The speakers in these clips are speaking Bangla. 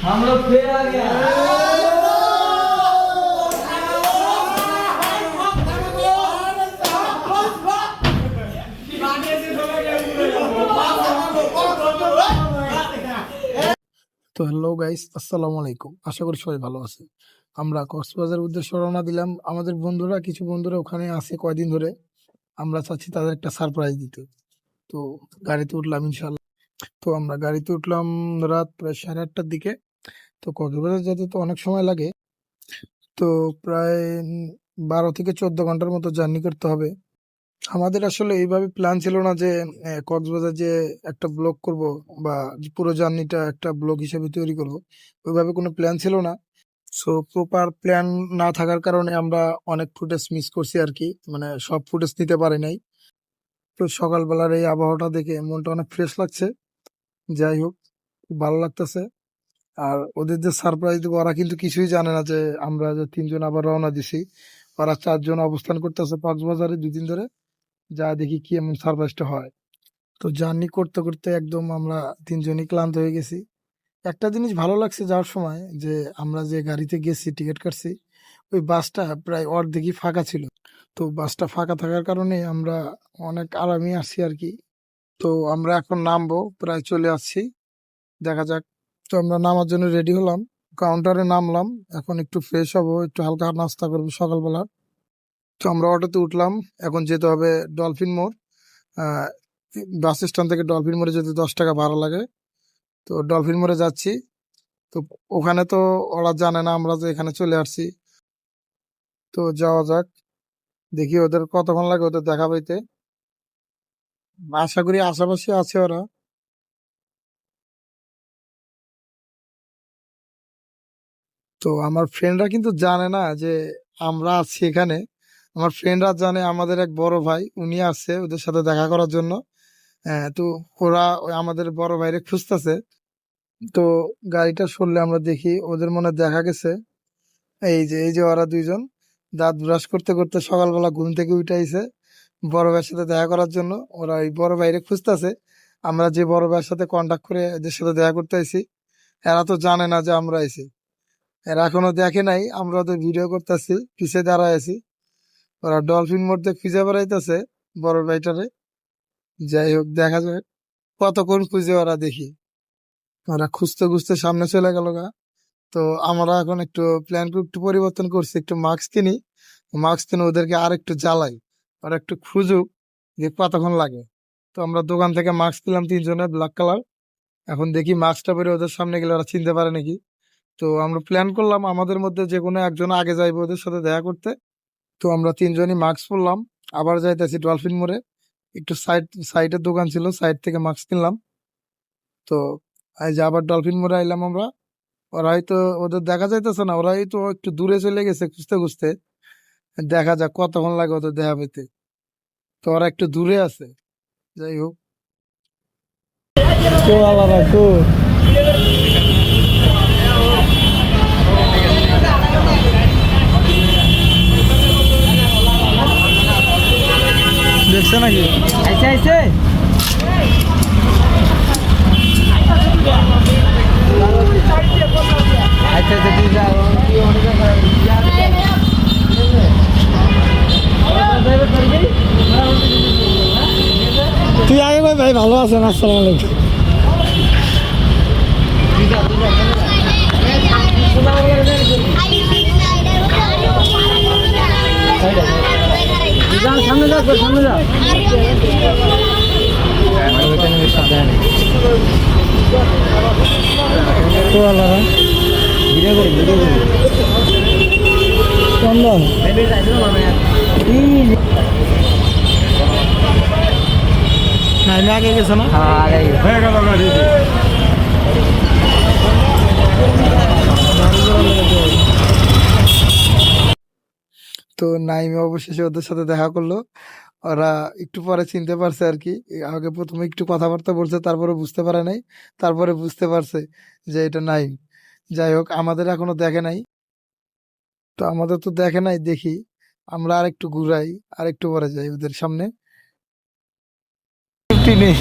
हम लोग फिर आ गया। তো হ্যালো গাইস, আসসালামু আলাইকুম। আশা করি সবাই ভালো আছে। আমরা কক্সবাজারের উদ্দেশ্যে রওনা দিলাম। আমাদের বন্ধুরা, কিছু বন্ধুরা ওখানে আছে কয়দিন ধরে। আমরা চাচ্ছি তাদের একটা সারপ্রাইজ দিতে। তো গাড়িতে উঠলাম ইনশাল্লাহ। তো আমরা গাড়িতে উঠলাম রাত প্রায় 8:30টার দিকে। তো কক্সবাজার যেতে তো অনেক সময় লাগে। তো প্রায় 12 থেকে 14 ঘন্টার মতো জার্নি করতে হবে। আমাদের আসলে এইভাবে প্ল্যান ছিল না যে কক্সবাজার যে একটা ব্লগ করব বা পুরো জার্নিটা একটা ব্লগ হিসেবে তৈরি করব, ওইভাবে কোনো প্ল্যান ছিল না। সো প্রপার প্ল্যান না থাকার কারণে আমরা অনেক ফুটেজ মিস করছি আর কি, মানে সব ফুটেজ নিতে পারি নাই। তো সকালবেলার এই আবহাওয়াটা দেখে মনটা অনেক ফ্রেশ লাগছে। যাই হোক, খুব ভালো লাগতেছে। আর ওদের যে সারপ্রাইজ দেবো, ওরা কিন্তু কিছুই জানে না যে আমরা যে 3জন আবার রওনা দিছি। ওরা 4জন অবস্থান করতেছে কক্সবাজারে 2 দিন ধরে। যা দেখি কি এমন সারপ্রাইজটা হয়। তো জার্নি করতে করতে একদম আমরা 3জনই ক্লান্ত হয়ে গেছি। একটা জিনিস ভালো লাগছে যাওয়ার সময়, যে আমরা যে গাড়িতে গেছি, টিকিট কাটছি, ওই বাসটা প্রায় অর্ধেকই ফাঁকা ছিল। তো বাসটা ফাঁকা থাকার কারণে আমরা অনেক আরামে আসছি আর কি। তো আমরা এখন নামবো, প্রায় চলে আসছি, দেখা যাক। তো আমরা নামার জন্য রেডি হলাম, কাউন্টারে নামলাম। এখন একটু ফ্রেশ হবো, একটু হালকা নাস্তা করবো সকালবেলা। তো আমরা অটোতে উঠলাম। এখন যেতে হবে ডলফিন মোড়। আহ, বাস স্ট্যান্ড থেকে ডলফিন মোড়ে যেতে 10 টাকা ভাড়া লাগে। তো ডলফিন মোড়ে যাচ্ছি। তো ওখানে তো ওরা জানে না আমরা যে এখানে চলে আসছি। তো যাওয়া যাক, দেখি ওদের কতক্ষণ লাগে ওদের দেখা পাইতে। আশা করি আশেপাশে আছে ওরা। তো আমার ফ্রেন্ডরা কিন্তু জানে না যে আমরা আছি এখানে। আমার ফ্রেন্ডরা জানে আমাদের এক বড় ভাই উনি আসছে ওদের সাথে দেখা করার জন্য। হ্যাঁ, তো ওরা আমাদের বড় ভাইরে খুঁজতেছে। তো গাড়িটা সরলে আমরা দেখি ওদের মনে হয় দেখা গেছে। এই যে ওরা 2জন দাঁত ব্রাশ করতে করতে সকালবেলা ঘুম থেকে উঠে আইছে বড় ভাইয়ের সাথে দেখা করার জন্য। ওরা ওই বড় ভাইরে খুঁজতেছে। আমরা যে বড় ভাইয়ের সাথে কন্টাক্ট করে এদের সাথে দেখা করতে আইছি, এরা তো জানে না যে আমরা আইছি। এরা এখনো দেখে নাই, আমরা ওদের ভিডিও করতেছি, পিছে দাঁড়ায় আছি। ওরা ডলফিন মোড়ে খুঁজে বেড়াইতেছে বড় ভাইটারে। যাই হোক, দেখা যাক কতক্ষণ খুঁজে ওরা। দেখি ওরা খুঁজতে খুঁজতে সামনে চলে গেল গা। তো আমরা এখন একটু প্ল্যান একটু পরিবর্তন করছি, একটু মাস্ক কিনি। মাস্ক কিনে ওদেরকে আর একটু জ্বালাই, ওরা একটু খুঁজুক যে কতক্ষণ লাগে। তো আমরা দোকান থেকে মাস্ক কিনলাম 3জনের, ব্ল্যাক কালার। এখন দেখি মাস্কটা পরে ওদের সামনে গেলে ওরা চিনতে পারে নাকি। তো আমরা প্ল্যান করলাম আমাদের মধ্যে যে কোনো একজন আগে যাইবো ওদের সাথে দেখা করতে। তো আমরা 3জনই মাস্ক পরলাম, আবার যাইতেছি ডলফিন মোড়ে। একটু সাইডের দোকান ছিল, সাইড থেকে মাস্ক কিনলাম। তো এই যে আবার ডলফিন মোড়ে আইলাম আমরা। ওরা হয়তো, ওদের দেখা যাইতেছে না, ওরা হয়তো একটু দূরে চলে গেছে খুঁজতে খুঁজতে। দেখা যাক কতক্ষণ লাগে ওদের দেখা পেতে। তো ওরা একটু দূরে আছে। যাই হোক, দেখছে নাকি? ऐसे ऐसे अच्छा अच्छा ठीक है। তুই আগে ভাই, ভাই ভালো আছেন? আসসালামু আলাইকুম। सामने जाओ, सामने जाओ। তো আল্লাহ ভিডিও করি, ভিডিও করি। চন্দন নাইলে আগে গেছে না? हाँ आ गई হয়ে গেল গাড়ি। তো নাইমে অবশেষে ওদের সাথে দেখা করলো। ওরা একটু পরে চিনতে পারছে আর কি। আগে প্রথমে একটু কথাবার্তা বলছে, তারপরে বুঝতে পারে নাই, তারপরে বুঝতে পারছে যে এটা নাইম। যাই হোক, আমাদের এখনো দেখে নাই। তো আমাদের তো দেখে নাই, দেখি আমরা আরেকটু ঘুরাই, আরেকটু পরে যাই ওদের সামনে। নেই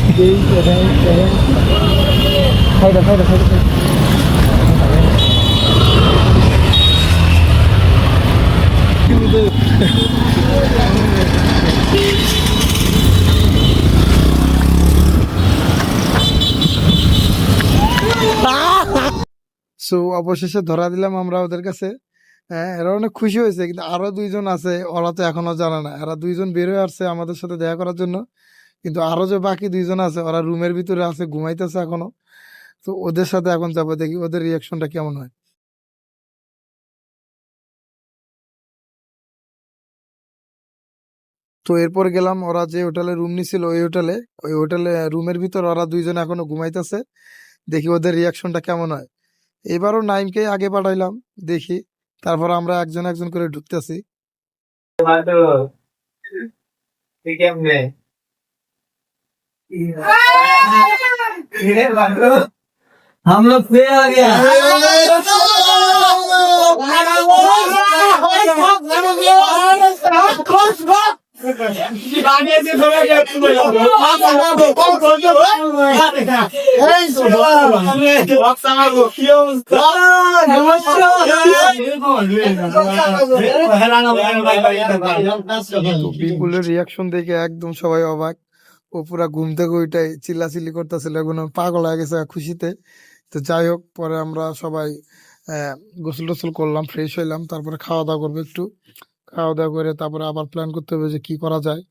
সীমিত। সো অবশেষে ধরা দিলাম আমরা ওদের কাছে। হ্যাঁ, এরা অনেক খুশি হয়েছে, কিন্তু আরো দুইজন আছে, ওরা তো এখনো জানে না। এরা দুইজন বের হয়ে আসছে আমাদের সাথে দেখা করার জন্য, কিন্তু আরো যে বাকি দুইজন আছে ওরা রুমের ভিতরে আছে, ঘুমাইতেছে এখনো। তো ওদের সাথে এখন যাবো, দেখি ওদের রিয়াকশনটা কেমন হয়। তো এরপর গেলাম, ওরা যে হোটেলে রুম নিছিল ওই হোটেলে রুমের ভিতর ওরা দুইজন এখনো ঘুমাইতেছে। দেখি ওদের রিয়াকশনটা কেমন হয়। এবারও নাইমকে আগে পাঠাইলাম, দেখি। তারপর আমরা একজন একজন করে ঢুকতেছি। हम लोग पे आ गया। তো বিপুলের রিয়াকশন দেখে একদম সবাই অবাক। ও পুরা ঘুম থেকে ওইটাই চিল্লাচিল্লি করতেছিল, এখন পাগল হয়ে গেছে খুশিতে। তো যাই হোক, পরে আমরা সবাই গোসল টোসল করলাম, ফ্রেশ হইলাম, তারপরে খাওয়া দাওয়া করবো একটু। খাওয়া দাওয়া করে তারপরে আবার প্ল্যান করতে হবে যে কি করা যায়।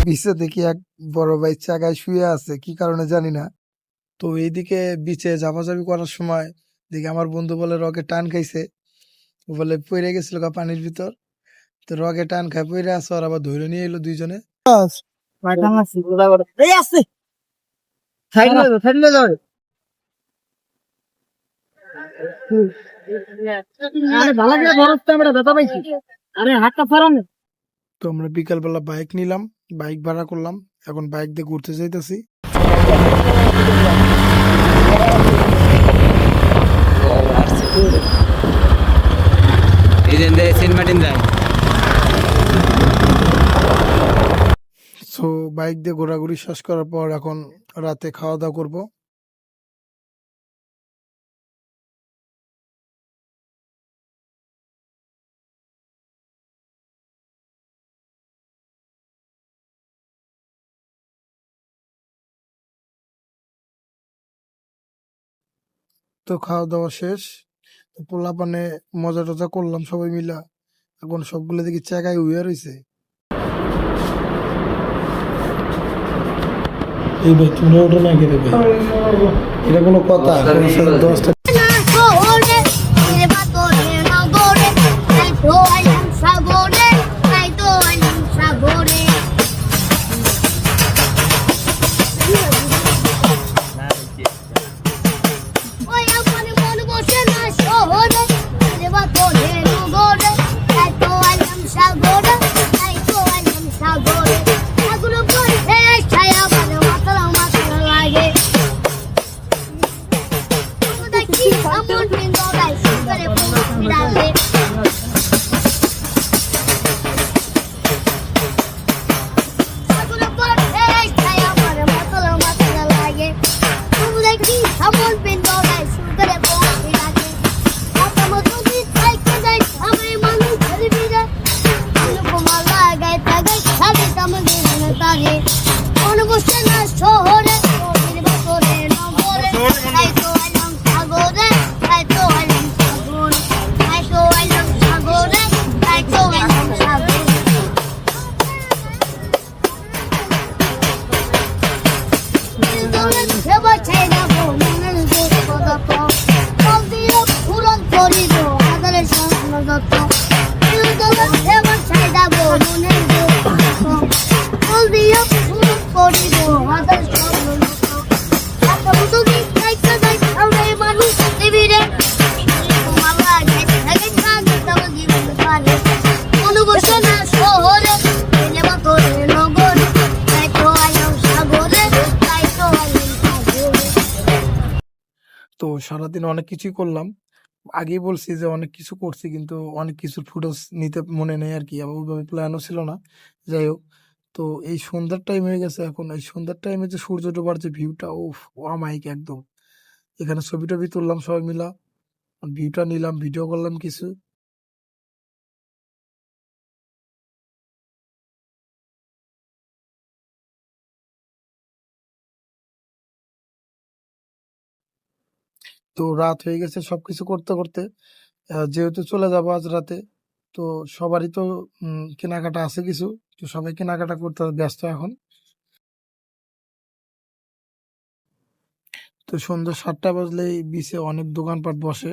বিচে দেখি এক বড় ভাই চাগায় শুয়ে আছে, কি কারণে জানি না। তো এইদিকে বিচে ঝাপাঝাপি করার সময় দেখি আমার বন্ধু বলে রকে টান খাইছে, ও বলে পইরে গেছিল পানির ভিতর। তো রকে টান খায় পইরে আছে, আর আবার ধরে নিয়ে এলো দুইজনে। তো আমরা বিকালবেলা বাইক নিলাম, বাইক ভাড়া করলাম, এখন বাইক দিয়ে ঘুরতে যাইতেছি। সো বাইক দিয়ে ঘোরাঘুরি শেষ করার পর এখন রাতে খাওয়া দাওয়া করবো। তো খাওয়া দাওয়া শেষ, পোলাপানে মজা টজা করলাম সবাই মিলা। এখন সবগুলো দেখি চাকায় উইয়া রয়েছে। এই ভাই তোমরা ওটা না কেটে ভাই, এটা কোনো কথা? 10টা পারে মন বসে না শহরে এনে বাতরে নগরে তাই তো আইলাম সাগরে তাই তো আইলাম সাগরে। তো সারাদিন অনেক কিছুই করলাম। আগেই বলছি যে অনেক কিছু করছি, কিন্তু অনেক কিছুর ফুটেজ নিতে মনে নেই আর কি, আবার ওইভাবে প্ল্যানও ছিল না। যাই হোক, তো এই সন্ধ্যার টাইম হয়ে গেছে। এখন এই সন্ধ্যার টাইমে যে সূর্য ডোবার যে ভিউটা, ও অমাইক একদম। এখানে ছবি টবি তুললাম সবাই মিলা, ভিউটা নিলাম, ভিডিও করলাম কিছু। তো রাত হয়ে গেছে সবকিছু করতে করতে। যেহেতু চলে যাবো আজ রাতে, তো সবারই তো কেনাকাটা আছে কিছু, তো সবাই কেনাকাটা করতে ব্যস্ত এখন। তো সন্ধ্যা 7টা বাজলেই বিচে অনেক দোকানপাট বসে।